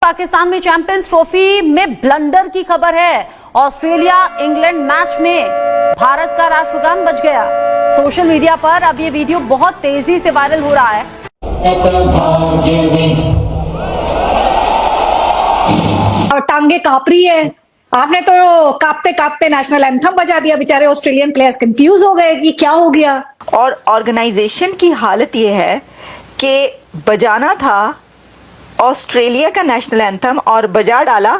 पाकिस्तान में champions trophy में blunder की खबर है। ऑस्ट्रेलिया इंग्लैंड मैच में भारत का राष्ट्रगान बज गया। सोशल मीडिया पर अब ये वीडियो बहुत तेजी से वायरल हो रहा है। और टांगे कांप रही है। आपने तो कांपते कांपते नेशनल एंथम बजा दिया। बेचारे ऑस्ट्रेलियन प्लेयर्स कंफ्यूज हो गए कि क्या हो गया। और ऑर्गेनाइजेशन की हालत ये है कि बजाना था ऑस्ट्रेलिया का नेशनल एंथम और बजा डाला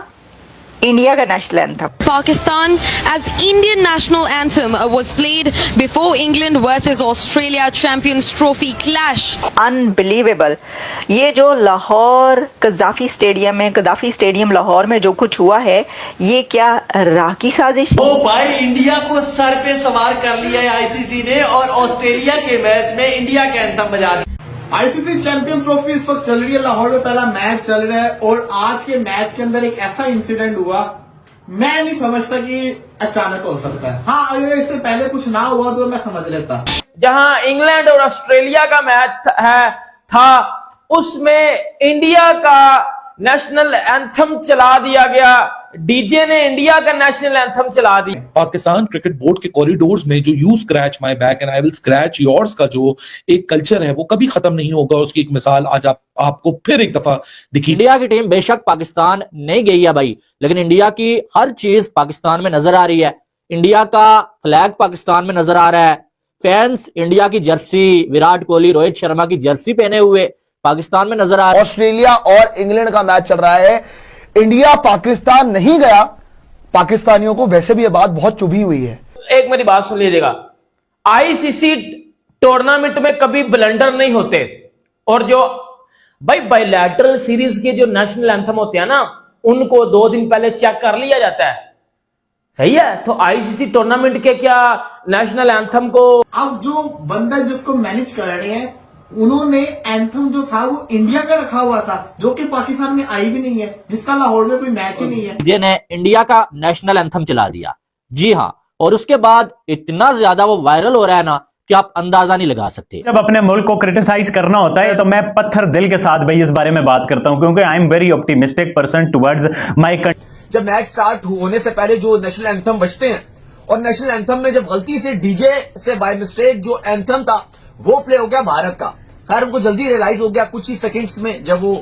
इंडिया का national anthem. Pakistan as Indian national anthem was played before England versus Australia Champions Trophy clash. Unbelievable. ये जो लाहौर कद्दाफी स्टेडियम लाहौर में जो कुछ हुआ है, ये क्या राह की साजिश? ओ भाई, इंडिया को सर पे सवार कर लिया है आईसीसी ने और ऑस्ट्रेलिया के मैच में इंडिया के एंथम बजा दिया। आईसीसी चैंपियंस ट्रॉफी इस वक्त चल रही है, लाहौर में पहला मैच चल रहा है और आज के मैच के अंदर एक ऐसा इंसिडेंट हुआ, मैं नहीं समझता कि अचानक हो सकता है। हाँ, अगर इससे पहले कुछ ना हुआ तो मैं समझ लेता। जहां इंग्लैंड और ऑस्ट्रेलिया का मैच था उसमें इंडिया का नेशनल एंथम चला दिया गया। डीजे ने इंडिया का नेशनल एंथम चला दिया। पाकिस्तान क्रिकेट बोर्ड के कॉरिडोर्स में जो you scratch my back and I will scratch yours का जो एक कल्चर है वो कभी खत्म नहीं होगा। उसकी एक मिसाल आज आपको फिर एक दफा दिखी। इंडिया की टीम बेशक पाकिस्तान नहीं गई है भाई, लेकिन इंडिया की हर चीज पाकिस्तान में नजर आ रही है। इंडिया का फ्लैग पाकिस्तान में नजर आ रहा है। फैंस इंडिया की जर्सी, विराट कोहली, रोहित शर्मा की जर्सी पहने हुए पाकिस्तान में नजर आ रहा है। ऑस्ट्रेलिया और इंग्लैंड का मैच चल रहा है, इंडिया पाकिस्तान नहीं गया। पाकिस्तानियों को वैसे भी ये बात बहुत चुभी हुई है। एक मेरी बात सुन लीजिएगा, आईसीसी टूर्नामेंट में कभी ब्लंडर नहीं होते। और जो भाई बायलैटरल सीरीज के जो नेशनल एंथम होते हैं ना, उनको 2 दिन पहले चेक कर लिया जाता है। सही है, तो आईसीसी टूर्नामेंट के क्या नेशनल एंथम को अब जो बंदा जिसको मैनेज कर रहे हैं, उन्होंने एंथम जो था वो इंडिया का रखा हुआ था, जो कि पाकिस्तान में आई भी नहीं है, जिसका लाहौर में कोई मैच ही नहीं है। जिन्हें इंडिया का नेशनल एंथम चला दिया। जी हाँ, और उसके बाद इतना ज्यादा वो वायरल हो रहा है ना कि आप अंदाजा नहीं लगा सकते। जब अपने मुल्क को क्रिटिसाइज करना होता है तो मैं पत्थर दिल के साथ भाई इस बारे में बात करता हूं, क्योंकि I am very optimistic person towards my country. जब मैच स्टार्ट होने से पहले जो नेशनल एंथम बजते हैं और नेशनल एंथम में जब गलती से डीजे से बाय मिस्टेक जो एंथम था वो प्ले हो गया भारत का। खैर हमको जल्दी रियलाइज हो गया कुछ ही सेकंड्स में, जब वो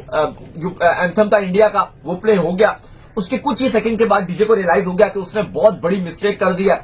जो एंथम था इंडिया का वो प्ले हो गया, उसके कुछ ही सेकंड के बाद डीजे को रियलाइज हो गया कि उसने बहुत बड़ी मिस्टेक कर दिया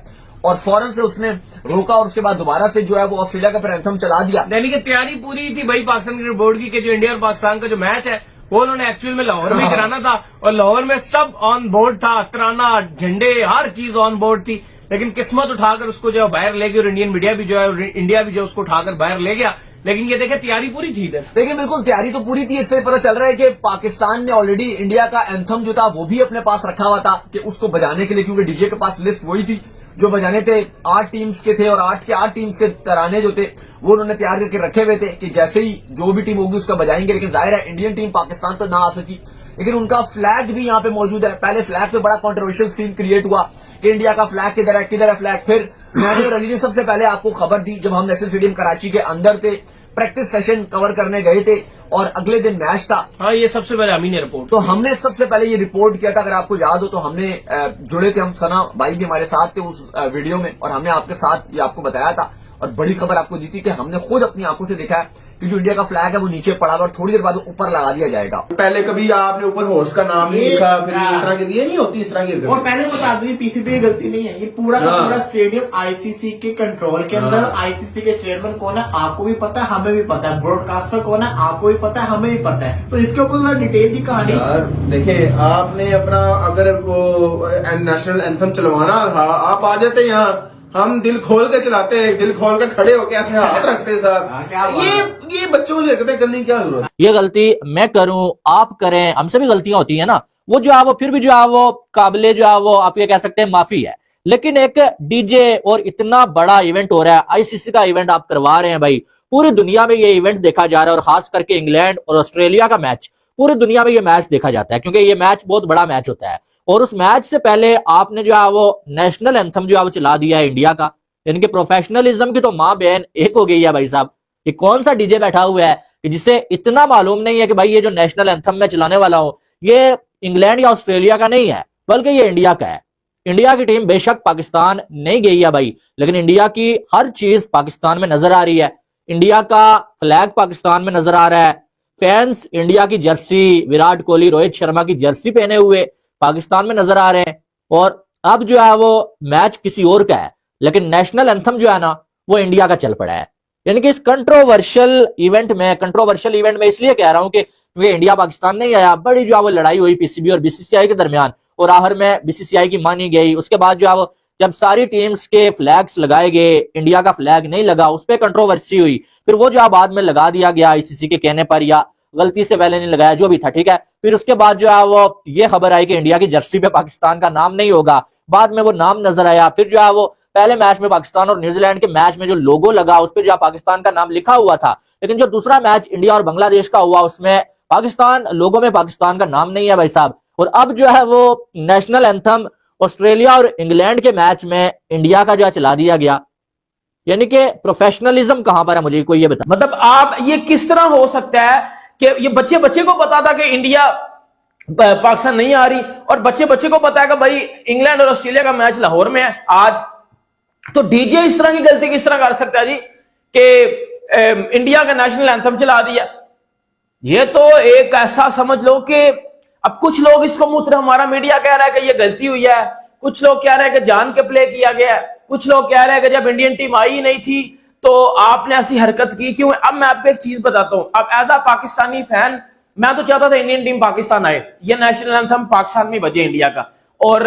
और फौरन से उसने रोका और उसके बाद दोबारा से जो है वो ऑस्ट्रेलिया का फिर एंथम चला दिया। यानी कि तैयारी पूरी थी भाई पाकिस्तान क्रिकेट बोर्ड की कि जो इंडिया और पाकिस्तान का जो मैच है वो उन्होंने एक्चुअल में लाहौर में कराना था और लाहौर में सब ऑन बोर्ड था, तराना, झंडे, हर चीज ऑन बोर्ड थी। लेकिन किस्मत उठाकर उसको जो बाहर ले गई और इंडियन मीडिया भी जो है, इंडिया भी जो उसको उठाकर बाहर ले गया। लेकिन ये देखे तैयारी पूरी थी। देखिए बिल्कुल तैयारी तो पूरी थी। इससे पता चल रहा है कि पाकिस्तान ने ऑलरेडी इंडिया का एंथम जो था वो भी अपने पास रखा हुआ था कि उसको बजाने के लिए, क्योंकि डीजे के पास लिस्ट वही थी जो बजाने थे। 8 टीम्स के थे और 8 के 8 टीम्स के तराने जो थे वो उन्होंने तैयार करके रखे हुए थे कि जैसे ही जो भी टीम होगी उसका बजाएंगे। लेकिन जाहिर है इंडियन टीम पाकिस्तान तो ना आ सकी, लेकिन उनका फ्लैग भी यहाँ पे मौजूद है। पहले फ्लैग पे बड़ा कॉन्ट्रोवर्शियल सीन क्रिएट हुआ कि इंडिया का फ्लैग किधर है फ्लैग। फिर मैंने और अली ने सबसे पहले आपको खबर दी जब हम नेशनल स्टेडियम कराची के अंदर थे, प्रैक्टिस सेशन कवर करने गए थे और अगले दिन मैच था। हाँ, ये सबसे पहले अमीन ने रिपोर्ट, तो हमने सबसे पहले ये रिपोर्ट किया था। अगर आपको याद हो तो हमने जुड़े थे, हम सना भाई भी हमारे साथ थे उस वीडियो में और हमने आपके साथ ये आपको बताया था और बड़ी खबर आपको दी थी कि हमने खुद अपनी आंखों से देखा है कि जो इंडिया का फ्लैग है वो नीचे पड़ा हुआ और थोड़ी देर बाद ऊपर लगा दिया जाएगा। पहले कभी आपने ऊपर होस्ट का नाम नहीं लिखा, फिर इस तरह की ये नहीं होती, इस तरह की। और पहले बता दो, ये पीसीबी की गलती नहीं है, ये पूरा का पूरा स्टेडियम आईसीसी के कंट्रोल के अंदर। आईसीसी के चेयरमैन कौन है आपको भी पता है, हमें भी पता है। ब्रॉडकास्टर कौन है आपको भी पता है, हमें भी पता है। तो इसके ऊपर डिटेल की कहानी। देखिए, आपने अपना अगर वो नेशनल एंथम चलवाना था, आप आ जाते यहाँ, हम दिल खोल के चलाते हैं, दिल खोल के खड़े होके ऐसे हाथ रखते साथ। ये बच्चों को लेकर करने की क्या जरूरत? ये गलती मैं करूं, आप करें, हमसे भी गलतियां होती है ना। वो जो है वो फिर भी जो है वो काबिले जो है वो आप ये कह सकते हैं माफी है। लेकिन एक डीजे और इतना बड़ा इवेंट हो रहा है, आईसीसी का इवेंट आप करवा रहे हैं भाई, पूरी दुनिया में ये इवेंट देखा जा रहा है और खास करके इंग्लैंड और ऑस्ट्रेलिया का मैच पूरी दुनिया में ये मैच देखा जाता है क्योंकि ये मैच बहुत बड़ा मैच होता है। और उस मैच से पहले आपने जो है वो नेशनल एंथम जो है वो चला दिया है इंडिया का। इनके प्रोफेशनलिज्म की तो माँ बहन एक हो गई है भाई साहब। ये कौन सा डीजे बैठा हुआ है कि जिसे इतना मालूम नहीं है कि भाई ये जो नेशनल एंथम में चलाने वाला हूं ये इंग्लैंड या ऑस्ट्रेलिया का नहीं है, बल्कि ये इंडिया का है। इंडिया की टीम बेशक पाकिस्तान नहीं गई है भाई, लेकिन इंडिया की हर चीज पाकिस्तान में नजर आ रही है। इंडिया का फ्लैग पाकिस्तान में नजर आ रहा है। फैंस इंडिया की जर्सी, विराट कोहली, रोहित शर्मा की जर्सी पहने हुए पाकिस्तान में नजर आ रहे हैं। और अब जो है वो मैच किसी और का है, लेकिन नेशनल एंथम जो है ना वो इंडिया का चल पड़ा है। यानी कि इस कंट्रोवर्शियल इवेंट में इसलिए कह रहा हूं कि क्योंकि इंडिया पाकिस्तान नहीं आया, बड़ी जो है वो लड़ाई हुई पीसीबी और बीसीसीआई के दरमियान, और आखिर में बीसीसीआई की मानी गई। उसके बाद जो है वो जब सारी टीम्स के फ्लैग्स लगाए गए, इंडिया का फ्लैग नहीं लगा, उस पर कंट्रोवर्सी हुई। फिर वो जो बाद में लगा दिया गया आईसीसी के कहने पर, या गलती से पहले नहीं लगाया, जो भी था, ठीक है। फिर उसके बाद जो है वो ये खबर आई कि इंडिया की जर्सी पे पाकिस्तान का नाम नहीं होगा। बाद में वो नाम नजर आया। फिर जो है वो पहले मैच में पाकिस्तान और न्यूजीलैंड के मैच में जो लोगो लगा उस पर जो पाकिस्तान का नाम लिखा हुआ था, लेकिन जो दूसरा मैच इंडिया और बांग्लादेश का हुआ उसमें पाकिस्तान लोगो में पाकिस्तान का नाम नहीं है भाई साहब। और अब जो है वो नेशनल एंथम ऑस्ट्रेलिया और इंग्लैंड के मैच में इंडिया का जो चला दिया गया। यानी कि प्रोफेशनलिज्म कहां पर है, मुझे कोई ये बता। मतलब आप ये किस तरह हो सकता है कि ये बच्चे को पता था कि इंडिया पाकिस्तान नहीं आ रही, और बच्चे को पता है कि भाई इंग्लैंड और ऑस्ट्रेलिया का मैच लाहौर में है आज, तो डीजे इस तरह की गलती किस तरह कर सकता है जी कि इंडिया का नेशनल एंथम चला दिया। ये तो एक ऐसा समझ लो कि अब कुछ लोग इसको हमारा मीडिया कह रहा है कि ये गलती हुई है, कुछ लोग कह रहे हैं कि जान के प्ले किया गया है, कुछ लोग कह रहे हैं कि जब इंडियन टीम आई ही नहीं थी तो आपने ऐसी हरकत की क्यों। अब मैं आपको एक चीज बताता हूं, अब एज अ पाकिस्तानी फैन मैं तो चाहता था इंडियन टीम पाकिस्तान आए, ये नेशनल एंथम पाकिस्तान में बजे इंडिया का, और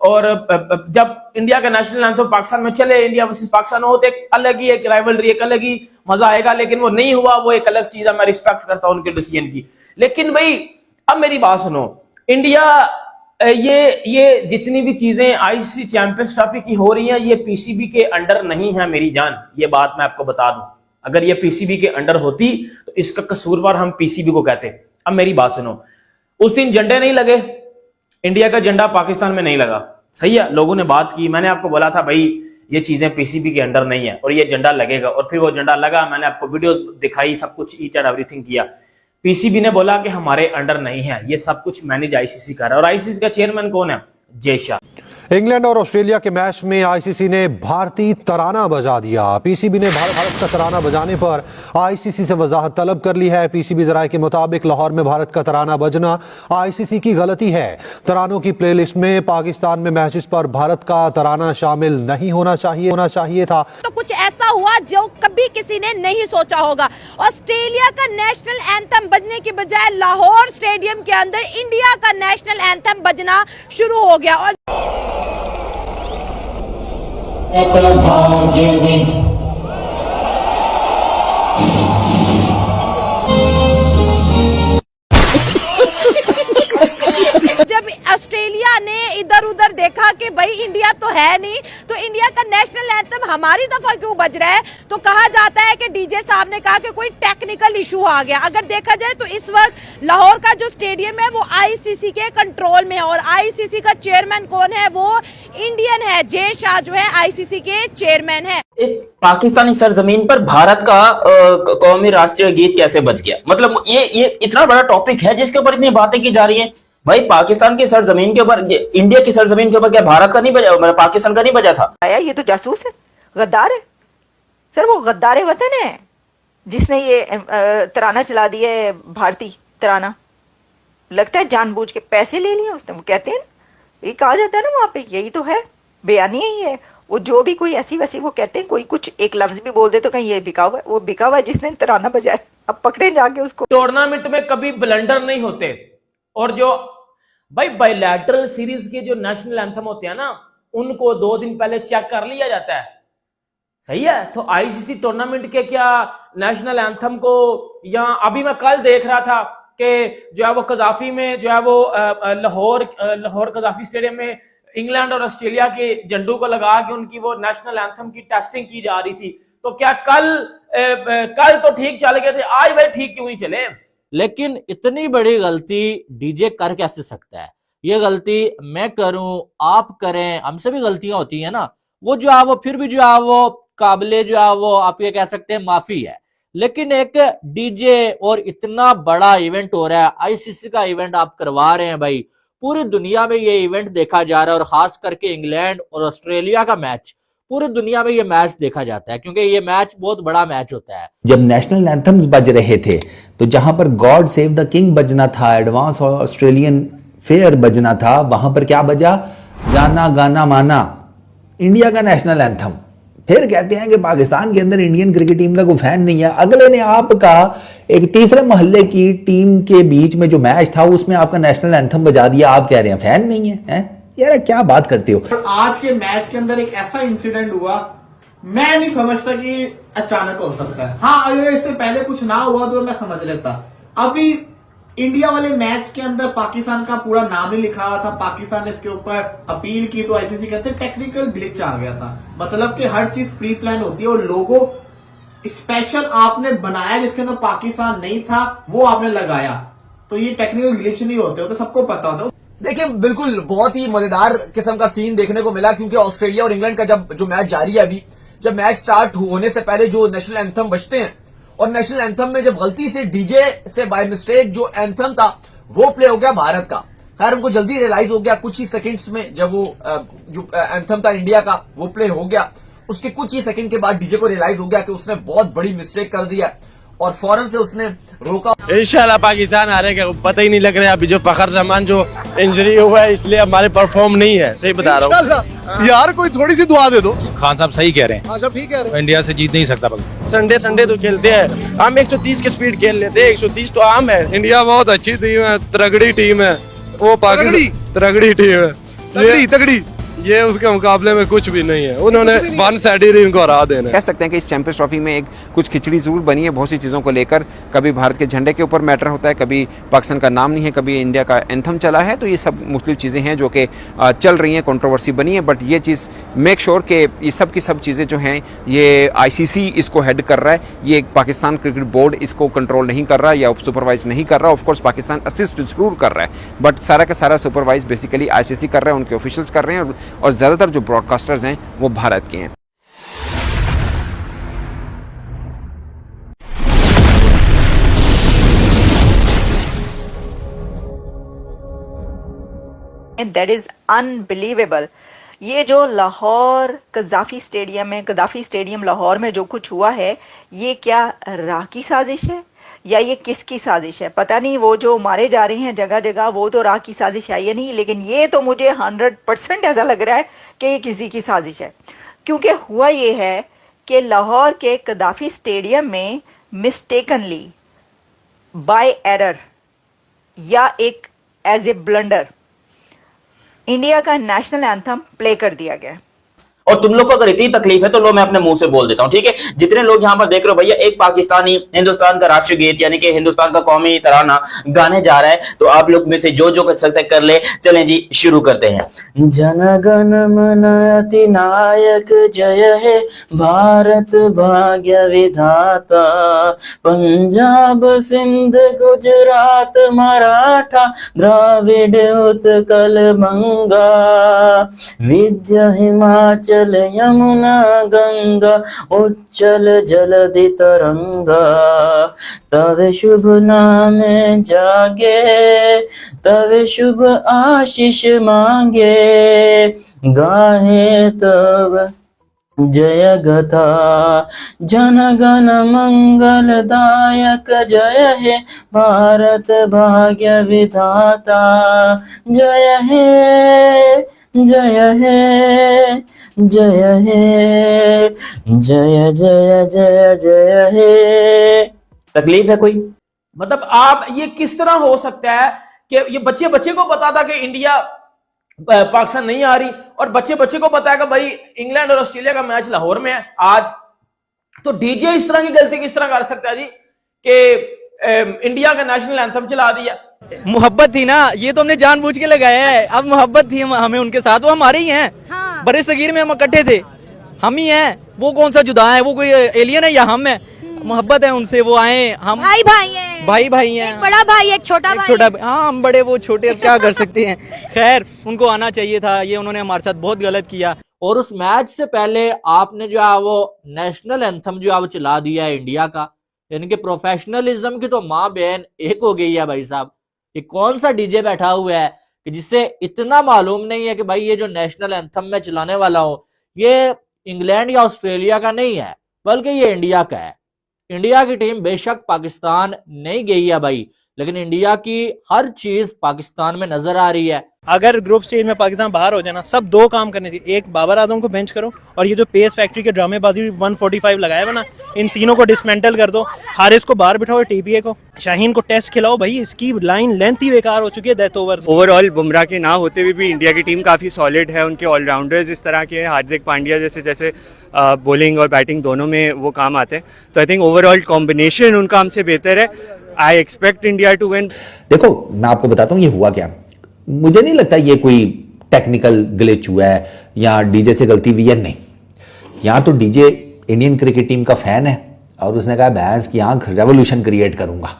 जब इंडिया का नेशनल एंथम पाकिस्तान में चले, इंडिया वर्सेस पाकिस्तान हो, तो एक अलग ही एक राइवलरी, एक अलग ही मजा आएगा। लेकिन वो नहीं हुआ, वो एक अलग चीज है, मैं रिस्पेक्ट करता हूं उनके डिसीजन की। लेकिन भाई अब मेरी बात सुनो, इंडिया ये जितनी भी चीजें आईसीसी चैंपियंस ट्रॉफी की हो रही हैं, ये पीसीबी के अंडर नहीं है मेरी जान, ये बात मैं आपको बता दूं। अगर ये पीसीबी के अंडर होती तो इसका कसूरवार हम पीसीबी को कहते। अब मेरी बात सुनो, उस दिन झंडे नहीं लगे, इंडिया का झंडा पाकिस्तान में नहीं लगा, सही है, लोगों ने बात की, मैंने आपको बोला था भाई ये चीजें पीसीबी के अंडर नहीं है और ये झंडा लगेगा, और फिर वो झंडा लगा, मैंने आपको वीडियोस दिखाई, सब कुछ ईच एंड एवरीथिंग किया। पीसीबी ने बोला कि हमारे अंडर नहीं है, ये सब कुछ मैनेज आईसीसी कर रहा है। और आईसीसी का चेयरमैन कौन है? जय शाह। इंग्लैंड और ऑस्ट्रेलिया के मैच में आईसीसी ने भारतीय तराना बजा दिया। पीसीबी ने भारत का तराना बजाने पर आईसीसी से वजाहत तलब कर ली है। पीसीबी जराये के मुताबिक लाहौर में भारत का तराना बजना आईसीसी की गलती है। तरानों की प्लेलिस्ट में पाकिस्तान में मैचेस पर भारत का तराना शामिल नहीं होना चाहिए था। तो कुछ ऐसा हुआ जो कभी किसी ने नहीं सोचा होगा। ऑस्ट्रेलिया का नेशनल एंथम बजने के बजाय लाहौर स्टेडियम के अंदर इंडिया का नेशनल एंथम बजना शुरू हो गया। और जब ऑस्ट्रेलिया ने इधर उधर देखा कि भाई इंडिया तो है नहीं, तो इंडिया का नेशनल एंथम हमारी दफा क्यों बज रहा है, तो कहा जाता है कि डीजे साहब ने कहा कि कोई टेक्निकल इशू आ गया। अगर देखा जाए तो इस वक्त लाहौर का जो स्टेडियम है वो आईसीसी के कंट्रोल में है, और आईसीसी का चेयरमैन कौन है? वो इंडियन है, जय शाह जो है आईसीसी के चेयरमैन है। पाकिस्तानी सरजमीन पर भारत का कौमी राष्ट्रीय गीत कैसे बज गया? मतलब ये इतना बड़ा टॉपिक है जिसके ऊपर इतनी बातें की जा रही हैं। भाई पाकिस्तान की सरजमीन के ऊपर, इंडिया की सरजमीन के ऊपर क्या भारत का नहीं बजा, मतलब पाकिस्तान का नहीं बजा था? आया, ये तो जासूस है, गद्दार है सर, वो गद्दार वतन है जिसने ये तराना चला दिया है, भारतीय तराना। लगता है जानबूझ के पैसे ले लिए उसने। वो कहते हैं ये कहा जाता है ना वहां पे, यही तो है, बयानी यही है। वो जो भी कोई ऐसी वैसी वो कहते हैं, कोई कुछ एक लफ्ज भी बोल दे तो कहीं ये बिका हुआ है, वो बिका हुआ है जिसने तराना बजाया। अब पकड़े जाके उसको। टूर्नामेंट में कभी ब्लंडर नहीं होते, और जो भाई बायलैटरल सीरीज के जो नेशनल एंथम होते हैं ना, उनको 2 दिन पहले चेक कर लिया जाता है, सही है। तो आईसीसी टूर्नामेंट के क्या नेशनल एंथम को, या अभी मैं कल देख रहा था कि जो है वो कजाफी में, जो है वो लाहौर कजाफी स्टेडियम में इंग्लैंड और ऑस्ट्रेलिया के झंडों को लगा के उनकी वो नेशनल एंथम की टेस्टिंग की जा रही थी। तो क्या कल तो ठीक चल गए थे, आज भाई ठीक क्यों नहीं चले? लेकिन इतनी बड़ी गलती डीजे कर कैसे सकता है? ये गलती मैं करूं, आप करें, हमसे भी गलतियां होती हैं ना, वो जो है वो फिर भी जो है वो काबिले जो है वो आप ये कह सकते हैं माफी है। लेकिन एक डीजे और इतना बड़ा इवेंट हो रहा है, आईसीसी का इवेंट आप करवा रहे हैं भाई, पूरी दुनिया में ये इवेंट देखा जा रहा है और खास करके इंग्लैंड और ऑस्ट्रेलिया का मैच पूरी दुनिया में ये मैच देखा जाता है क्योंकि ये मैच बहुत बड़ा मैच होता है। जब नेशनल एंथम्स बज रहे थे तो जहां पर गॉड सेव द किंग बजना था, एडवांस ऑस्ट्रेलियन फेयर बजना था, वहां पर क्या बजा? जाना गाना माना, इंडिया का नेशनल एंथम। फिर कहते हैं कि पाकिस्तान के अंदर इंडियन क्रिकेट टीम का कोई फैन नहीं है। अगले ने आपका एक तीसरे मोहल्ले की टीम के बीच में जो मैच था उसमें आपका नेशनल एंथम बजा दिया, आप कह रहे हैं फैन नहीं है? यार क्या बात करते हो। और आज के मैच के अंदर एक ऐसा इंसिडेंट हुआ, मैं नहीं समझता कि अचानक हो सकता है। हाँ, अगर इससे पहले कुछ ना हुआ तो मैं समझ लेता। अभी इंडिया वाले मैच के अंदर पाकिस्तान का पूरा नाम ही लिखा हुआ था, पाकिस्तान ने इसके ऊपर अपील की तो आईसीसी कहते हैं टेक्निकल ग्लिच आ गया था। मतलब कि हर चीज प्री प्लान होती है और लोगों स्पेशल आपने बनाया जिसके अंदर पाकिस्तान नहीं था वो आपने लगाया, तो ये टेक्निकल ग्लिच नहीं होते, तो सबको पता होता। देखिए बिल्कुल बहुत ही मजेदार किस्म का सीन देखने को मिला क्योंकि ऑस्ट्रेलिया और इंग्लैंड का जो मैच जारी है अभी, जब मैच स्टार्ट होने से पहले जो नेशनल एंथम बजते हैं और नेशनल एंथम में जब गलती से डीजे से बाय मिस्टेक जो एंथम था वो प्ले हो गया भारत का। खैर उनको जल्दी रियलाइज हो गया कुछ ही सेकंड्स में, जब वो जो एंथम था इंडिया का वो प्ले हो गया, उसके कुछ ही सेकंड के बाद डीजे को रियलाइज हो गया कि उसने बहुत बड़ी मिस्टेक कर दिया और फौरन से उसने रोका। इंशाल्लाह पाकिस्तान हारेगा, पता ही नहीं लग रहा है। अभी जो फखर जमान जो इंजरी हुआ है इसलिए हमारे परफॉर्म नहीं है, सही बता रहा हूँ यार। कोई थोड़ी सी दुआ दे दो। खान साहब सही कह रहे हैं। अच्छा ठीक है, इंडिया से जीत नहीं सकता पाकिस्तान। संडे तो खेलते हैं हम 130 की स्पीड खेल लेते हैं, 130 तो आम है। इंडिया बहुत अच्छी टीम है, तगड़ी टीम है। वो पाकिस्तान तगड़ी टीम है, तगड़ी ये उसके मुकाबले में कुछ भी नहीं है। उन्होंने वन साइडेड इनको हरा देना। कह सकते हैं कि इस चैंपियंस ट्रॉफी में एक कुछ खिचड़ी जरूर बनी है बहुत सी चीज़ों को लेकर। कभी भारत के झंडे के ऊपर मैटर होता है, कभी पाकिस्तान का नाम नहीं है, कभी इंडिया का एंथम चला है, तो ये सब मुख्तलिफ चीज़ें हैं जो कि चल रही हैं, कंट्रोवर्सी बनी है। बट ये चीज़ मेक श्योर कि ये सब की सब चीज़ें जो हैं ये आईसीसी इसको हेड कर रहा है, ये पाकिस्तान क्रिकेट बोर्ड इसको कंट्रोल नहीं कर रहा या सुपरवाइज नहीं कर रहा। ऑफकोर्स पाकिस्तान असिस्ट जरूर कर रहा है बट सारा का सारा सुपरवाइज बेसिकली आईसीसी कर रहे हैं, उनके ऑफिशियल्स कर रहे हैं और ज़्यादातर जो ब्रॉडकास्टर्स हैं वो भारत के हैं। That is unbelievable. ये जो लाहौर कज़ाफी स्टेडियम है, गद्दाफी स्टेडियम लाहौर में जो कुछ हुआ है, ये क्या राह की साजिश है या ये किसकी साजिश है पता नहीं। वो जो मारे जा रहे हैं जगह जगह वो तो राह की साजिश है या नहीं, लेकिन ये तो मुझे 100% ऐसा लग रहा है कि ये किसी की साजिश है। क्योंकि हुआ ये है कि लाहौर के गद्दाफी स्टेडियम में मिस्टेकनली बाय एरर या एक एज ए ब्लंडर इंडिया का नेशनल एंथम प्ले कर दिया गया। और तुम लोग को अगर इतनी तकलीफ है तो लो मैं अपने मुंह से बोल देता हूं, ठीक है। जितने लोग यहां पर देख रहे हो भैया, एक पाकिस्तानी हिंदुस्तान का राष्ट्रीय गीत यानी कि हिंदुस्तान का कौमी तराना गाने जा रहा है, तो आप लोग में से जो जो कर सकते कर ले। चलें जी शुरू करते हैं। जन गण मन अधिनायक जय है भारत भाग्य विधाता, पंजाब सिंध गुजरात मराठा द्राविड उत्कल बंगा, विद्या हिमाचल यमुना गंगा उच्चल जलधि तरंगा, तवे शुभ नाम जागे तवे शुभ आशीष मांगे, गाहे तब जय गथा जन गण मंगल दायक जय है भारत भाग्य विधाता, जय है जय है जय है जय जय जय जय है। तकलीफ है कोई? मतलब आप ये किस तरह हो सकता है कि ये बच्चे को पता था कि इंडिया पाकिस्तान नहीं आ रही और बच्चे को पता है कि भाई इंग्लैंड और ऑस्ट्रेलिया का मैच लाहौर में है आज, तो डीजे इस तरह की गलती किस तरह कर सकता है जी कि इंडिया का नेशनल एंथम चला दिया? मोहब्बत थी ना, ये तो हमने जानबूझ के लगाया है। अब मोहब्बत थी हमें उनके साथ, वो हमारे ही हैं। हाँ। बड़े सगीर में हम इकट्ठे थे, हम ही हैं। वो कौन सा जुदा है, वो कोई एलियन है या हम है? मोहब्बत है उनसे, वो आए, हम भाई हैं, भाई हैं, एक बड़ा भाई एक छोटा भाई। हाँ हम बड़े वो छोटे, अब क्या कर सकते हैं। खैर उनको आना चाहिए था, ये उन्होंने हमारे साथ बहुत गलत किया। और उस मैच से पहले आपने जो है वो नेशनल एंथम जो है वो चला दिया है इंडिया का, इनके प्रोफेशनलिज्म की तो माँ बहन एक हो गई है भाई साहब। ये कौन सा डीजे बैठा हुआ है कि जिससे इतना मालूम नहीं है कि भाई ये जो नेशनल एंथम में चलाने वाला हो ये इंग्लैंड या ऑस्ट्रेलिया का नहीं है बल्कि ये इंडिया का है। इंडिया की टीम बेशक पाकिस्तान नहीं गई है भाई, लेकिन इंडिया की हर चीज पाकिस्तान में नजर आ रही है। अगर ग्रुप स्टेज में पाकिस्तान बाहर हो जाए ना, सब दो काम करने चाहिए। एक, बाबर आजम को बेंच करो, और ये जो पेस फैक्ट्री के ड्रामेबाजी 145 लगाया हुआ ना, इन तीनों को डिसमेंटल कर दो। हारिस को बाहर बिठाओ, टीपीए को, शाहीन को टेस्ट खिलाओ। भाई इसकी लाइन लेंथ ही बेकार हो चुकी है डेथ ओवर। ओवरऑल बुमराह के ना होते हुए भी इंडिया की टीम काफ़ी सॉलिड है। उनके ऑलराउंडर्स इस तरह के हैं, हार्दिक पांड्या जैसे बॉलिंग और बैटिंग दोनों में वो काम आते हैं। तो आई थिंक ओवरऑल कॉम्बिनेशन उनका हमसे बेहतर है। I expect India to win. देखो मैं आपको बताता हूं ये हुआ क्या। मुझे नहीं लगता ये कोई टेक्निकल ग्लिच हुआ है या डीजे से गलती हुई है, नहीं। यहाँ तो डीजे इंडियन क्रिकेट टीम का फैन है और उसने कहा भैंस की आंख रेवोल्यूशन क्रिएट करूंगा।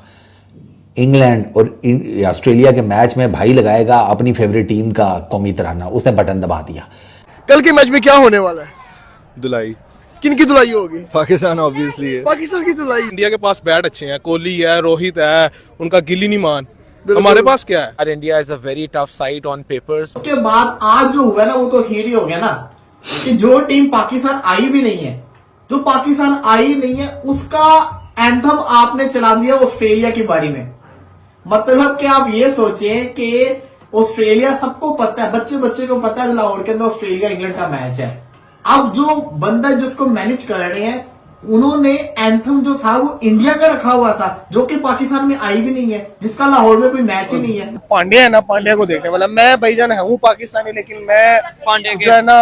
इंग्लैंड और ऑस्ट्रेलिया के मैच में भाई लगाएगा अपनी फेवरेट टीम का कौमी तराना, उसने बटन दबा दिया। कल के मैच में क्या होने वाला है? धुलाई। किन की धुलाई होगी? पाकिस्तान ऑब्वियसली है। पाकिस्तान की धुलाई। इंडिया के पास बैट अच्छे हैं, कोहली है, रोहित है, उनका गिली नहीं मान। हमारे पास क्या है? India is a very tough side on papers. उसके बाद आज जो हुआ ना वो तो खेल ही हो गया ना, कि जो टीम पाकिस्तान आई भी नहीं है, जो पाकिस्तान आई नहीं है उसका एंथम आपने चला दिया ऑस्ट्रेलिया की बारी में। मतलब कि आप ये सोचें कि ऑस्ट्रेलिया, सबको पता है, बच्चे बच्चे को पता है लाहौर के अंदर ऑस्ट्रेलिया इंग्लैंड का मैच है। अब जो बंदा जिसको मैनेज कर रहे हैं उन्होंने एंथम जो था वो इंडिया का रखा हुआ था, जो कि पाकिस्तान में आई भी नहीं है, जिसका लाहौर में कोई मैच ही नहीं है। पांड्या है ना, पांड्या को देखने वाला। मैं भाईजान हूँ पाकिस्तानी, लेकिन मैं पांड्या जो है ना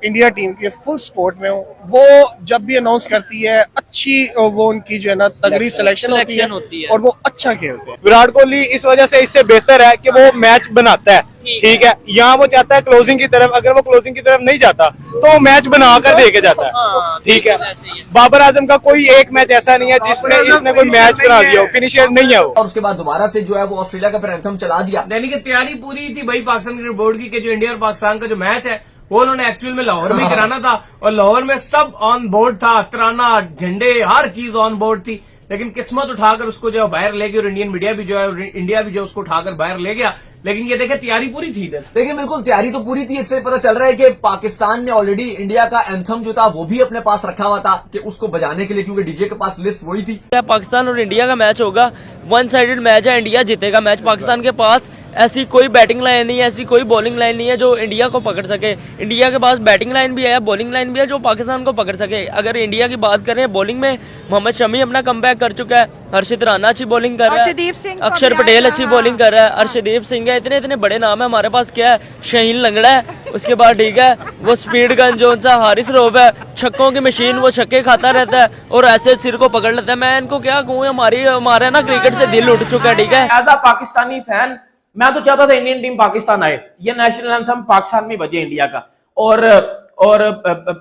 इंडिया टीम के फुल सपोर्ट में हूँ। वो जब भी अनाउंस करती है अच्छी, वो उनकी जो है ना तगड़ी सिलेक्शन होती है और वो अच्छा खेलते हैं। विराट कोहली इस वजह से इससे बेहतर है कि वो मैच बनाता है, ठीक है। यहाँ वो चाहता है क्लोजिंग की तरफ, अगर वो क्लोजिंग की तरफ नहीं जाता तो मैच बनाकर दे के जाता है, ठीक है। बाबर आजम का कोई एक मैच ऐसा नहीं है जिसमें इसने कोई मैच बना दिया हो, फिनिशर नहीं है वो। और उसके बाद दोबारा से जो है वो ऑस्ट्रेलिया का एंथम चला दिया। यानी कि तैयारी पूरी थी भाई पाकिस्तान क्रिकेट बोर्ड की, कि जो इंडिया और पाकिस्तान का जो मैच है वो उन्होंने एक्चुअल में लाहौर में कराना था, और लाहौर में सब ऑन बोर्ड था, तराना, झंडे, हर चीज ऑन बोर्ड थी। लेकिन किस्मत उठाकर उसको जो बाहर ले गई, और इंडियन मीडिया भी जो है, इंडिया भी जो उसको उठाकर बाहर ले गया। लेकिन ये देखे तैयारी पूरी थी। देखिए बिल्कुल तैयारी तो पूरी थी। इससे पता चल रहा है कि पाकिस्तान ने ऑलरेडी इंडिया का एंथम जो था वो भी अपने पास रखा हुआ था कि उसको बजाने के लिए, क्योंकि डीजे के पास लिस्ट वही थी। पाकिस्तान और इंडिया का मैच होगा, वन साइडेड मैच है, इंडिया जीतेगा मैच। पाकिस्तान के पास ऐसी कोई बैटिंग लाइन नहीं है, ऐसी कोई बॉलिंग लाइन नहीं है जो इंडिया को पकड़ सके। इंडिया के पास बैटिंग लाइन भी है, बॉलिंग लाइन भी है जो पाकिस्तान को पकड़ सके। अगर इंडिया की बात करें बॉलिंग में, मोहम्मद शमी अपना कमबैक कर चुका है, हर्षित राणा अच्छी बॉलिंग कर रहा है, अक्षर पटेल अच्छी बॉलिंग कर रहा है, अर्शदीप सिंह है, इतने इतने बड़े नाम है हमारे पास। क्या है, शाहीन लंगड़ा है, उसके बाद ठीक है वो स्पीड गन जो सा हारिस रऊफ है, छक्कों की मशीन, वो छक्के खाता रहता है और ऐसे सिर को पकड़ लेता है। मैं इनको क्या कहूँ, हमारा ना क्रिकेट से दिल उठ चुका है, ठीक है। एज अ पाकिस्तानी फैन मैं तो चाहता था इंडियन टीम पाकिस्तान आए, ये नेशनल एंथम पाकिस्तान में बजे इंडिया का, और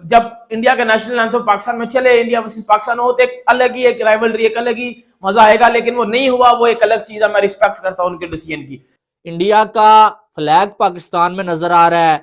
जब इंडिया का नेशनल एंथम पाकिस्तान में चले, इंडिया वर्सेस पाकिस्तान हो, तो एक अलग ही एक राइवलरी, एक अलग ही मजा आएगा। लेकिन वो नहीं हुआ, वो एक अलग चीज है। मैं रिस्पेक्ट करता हूं उनके डिसीजन की। इंडिया का फ्लैग पाकिस्तान में नजर आ रहा है,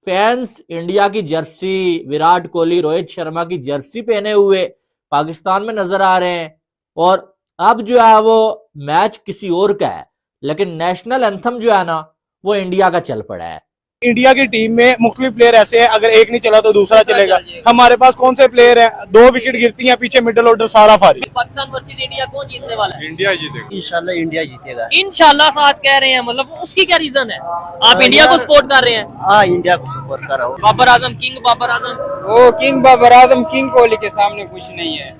फैंस इंडिया की जर्सी, विराट कोहली, रोहित शर्मा की जर्सी पहने हुए पाकिस्तान में नजर आ रहे हैं। और अब जो है वो मैच किसी और का है, लेकिन नेशनल एंथम जो है ना वो इंडिया का चल पड़ा है। इंडिया की टीम में मुख्तलिफ प्लेयर ऐसे हैं, अगर एक नहीं चला तो दूसरा चलेगा। हमारे पास कौन से प्लेयर हैं, 2 विकेट गिरती हैं, पीछे मिडिल ऑर्डर सारा फारिग। पाकिस्तान वर्सेस इंडिया कौन जीतने वाला है? इंडिया जीतेगा इंशाल्लाह, इंडिया जीतेगा। इंशाल्लाह साथ कह रहे हैं, मतलब उसकी क्या रीजन है? आप इंडिया को सपोर्ट कर रहे हैं? हाँ, इंडिया को सपोर्ट कर रहा हूँ। बाबर आजम किंग, बाबर आजम वो किंग बाबर आजम, किंग कोहली के सामने कुछ नहीं है,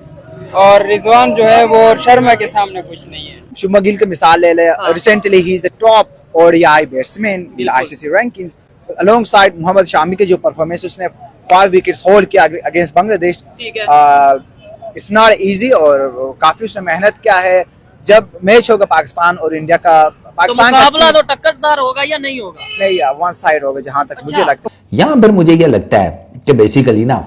और रिजवान जो है वो शर्मा के सामने कुछ नहीं है। शुभमन गिल की मिसाल ले ले, recently he is the top ODI batsman in ICC rankings alongside Mohammed Shami के जो परफॉर्मेंस उसने 5 विकेट्स होल्ड किया against Bangladesh, it's not easy, और काफी उसने मेहनत किया है। जब मैच होगा पाकिस्तान और इंडिया का, पाकिस्तान तो मुकाबला तो टक्करदार होगा या नहीं होगा? नहीं यार, वन साइड होगा जहां तक मुझे लगता है। यहां पर मुझे यह लगता है कि बेसिकली ना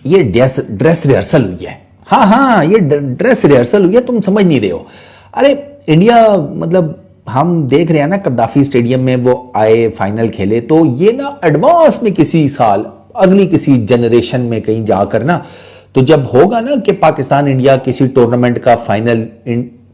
ये ड्रेस रिहर्सल हुई है। हाँ, ये ड्रेस रिहर्सल हुई है, तुम समझ नहीं रहे हो। अरे इंडिया, मतलब हम देख रहे हैं ना, कद्दाफी स्टेडियम में वो आए, फाइनल खेले, तो ये ना एडवांस में किसी साल, अगली किसी जनरेशन में कहीं जाकर ना तो जब होगा ना कि पाकिस्तान इंडिया किसी टूर्नामेंट का फाइनल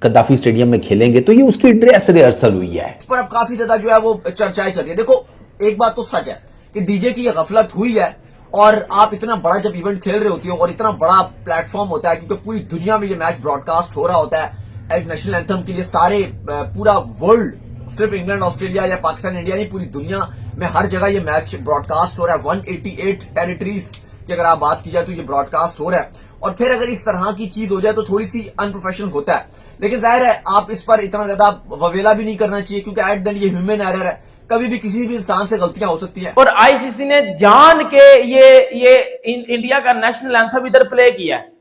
कद्दाफी स्टेडियम में खेलेंगे, तो ये उसकी ड्रेस रिहर्सल हुई है। इस पर अब काफी ज्यादा जो है वो चर्चाएं चल रही है। देखो, एक बात तो सच है कि डीजे की ये गफलत हुई है, और आप इतना बड़ा जब इवेंट खेल रहे होती हो और इतना बड़ा प्लेटफॉर्म होता है, क्योंकि पूरी दुनिया में ये मैच ब्रॉडकास्ट हो रहा होता है एक नेशनल एंथम के लिए, सारे पूरा वर्ल्ड, सिर्फ इंग्लैंड ऑस्ट्रेलिया या पाकिस्तान इंडिया नहीं, पूरी दुनिया में हर जगह ये मैच ब्रॉडकास्ट हो रहा है। 188 टेरिटरीज की अगर आप बात की जाए तो ये ब्रॉडकास्ट हो रहा है, और फिर अगर इस तरह की चीज हो जाए तो थोड़ी सी अनप्रोफेशनल होता है। लेकिन जाहिर है आप इस पर इतना ज्यादा ववेला भी नहीं करना चाहिए, क्योंकि एट द एंड ये ह्यूमन एरर है, कभी भी किसी भी इंसान से गलतियां हो सकती हैं। और आईसीसी ने जान के ये इंडिया का नेशनल एंथम इधर प्ले किया है,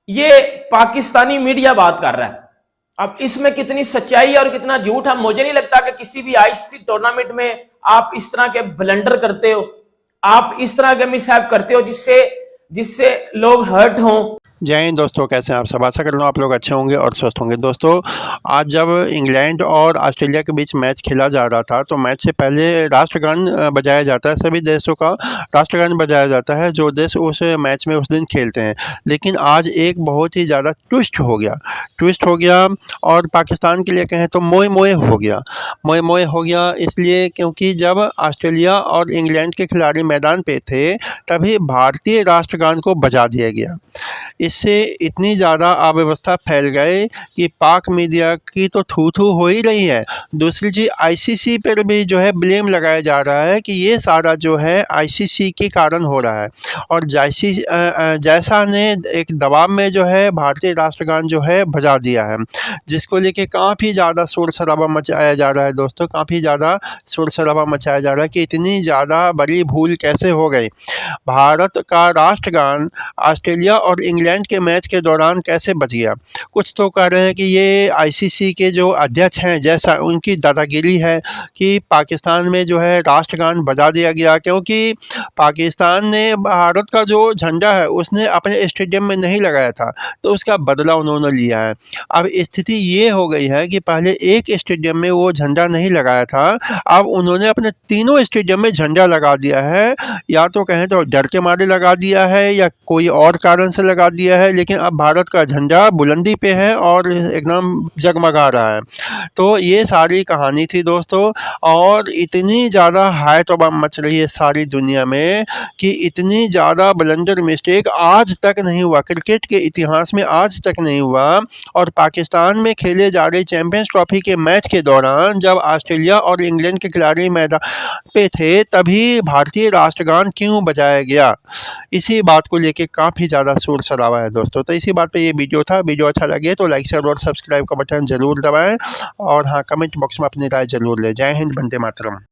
ये पाकिस्तानी मीडिया बात कर रहा है। अब इसमें कितनी सच्चाई है और कितना झूठ है, मुझे नहीं लगता कि किसी भी आईसीसी टूर्नामेंट में आप इस तरह के ब्लंडर करते हो, आप इस तरह के मिसहैप करते हो जिससे लोग हर्ट हों। जय हिंद दोस्तों, कैसे हैं आप सब। आशा कर रहा हूँ आप लोग अच्छे होंगे और स्वस्थ होंगे। दोस्तों, आज जब इंग्लैंड और ऑस्ट्रेलिया के बीच मैच खेला जा रहा था, तो मैच से पहले राष्ट्रगान बजाया जाता है, सभी देशों का राष्ट्रगान बजाया जाता है जो देश उस मैच में उस दिन खेलते हैं। लेकिन आज एक बहुत ही ज़्यादा ट्विस्ट हो गया और पाकिस्तान के लिए कहें तो मोए मोए हो गया इसलिए क्योंकि जब ऑस्ट्रेलिया और इंग्लैंड के खिलाड़ी मैदान पे थे तभी भारतीय राष्ट्रगान को बजा दिया गया। इससे इतनी ज़्यादा अव्यवस्था फैल गई कि पाक मीडिया की तो थू हो ही रही है। दूसरी चीज़, आईसीसी पर भी जो है ब्लेम लगाया जा रहा है कि ये सारा जो है आईसीसी के कारण हो रहा है, और जैसा ने एक दबाव में जो है भारतीय राष्ट्रगान जो है बजा दिया है, जिसको लेके काफ़ी ज़्यादा शोर शराबा मचाया जा रहा है। दोस्तों, काफ़ी ज़्यादा शोर शराबा मचाया जा रहा है कि इतनी ज़्यादा बड़ी भूल कैसे हो गई। भारत का राष्ट्रगान ऑस्ट्रेलिया और इंग्लैंड के मैच के दौरान कैसे बच गया। कुछ तो कह रहे हैं कि ये आईसीसी के जो अध्यक्ष हैं जैसा उनकी दादागिरी है कि पाकिस्तान में जो है राष्ट्रगान बजा दिया गया, क्योंकि पाकिस्तान ने भारत का जो झंडा है उसने अपने स्टेडियम में नहीं लगाया था, तो उसका बदला उन्होंने लिया है। अब स्थिति ये हो गई है कि पहले एक स्टेडियम में वो झंडा नहीं लगाया था, अब उन्होंने अपने तीनों स्टेडियम में झंडा लगा दिया है। या तो कहें तो डर के मारे लगा दिया है या कोई और कारण से लगा दिया है, लेकिन अब भारत का झंडा बुलंदी पे है और एकदम जगमगा रहा है। तो ये सारी कहानी थी दोस्तों, और इतनी ज़्यादा हाय तौबा मच रही है सारी दुनिया में कि इतनी ज़्यादा ब्लंडर मिस्टेक आज तक नहीं हुआ, क्रिकेट के इतिहास में आज तक नहीं हुआ। और पाकिस्तान में खेले जा रहे चैंपियंस ट्रॉफी के मैच के दौरान जब ऑस्ट्रेलिया और इंग्लैंड के खिलाड़ी मैदान पे थे तभी भारतीय राष्ट्रगान क्यों बजाया गया, इसी बात को लेके काफ़ी ज़्यादा शोर शराबा है दोस्तों। तो इसी बात पे ये वीडियो था। वीडियो अच्छा लगे तो लाइक शेयर और सब्सक्राइब का बटन ज़रूर दबाएं, और हाँ, कमेंट बॉक्स में अपनी राय ज़रूर लें। जय हिंद, वंदे मातरम।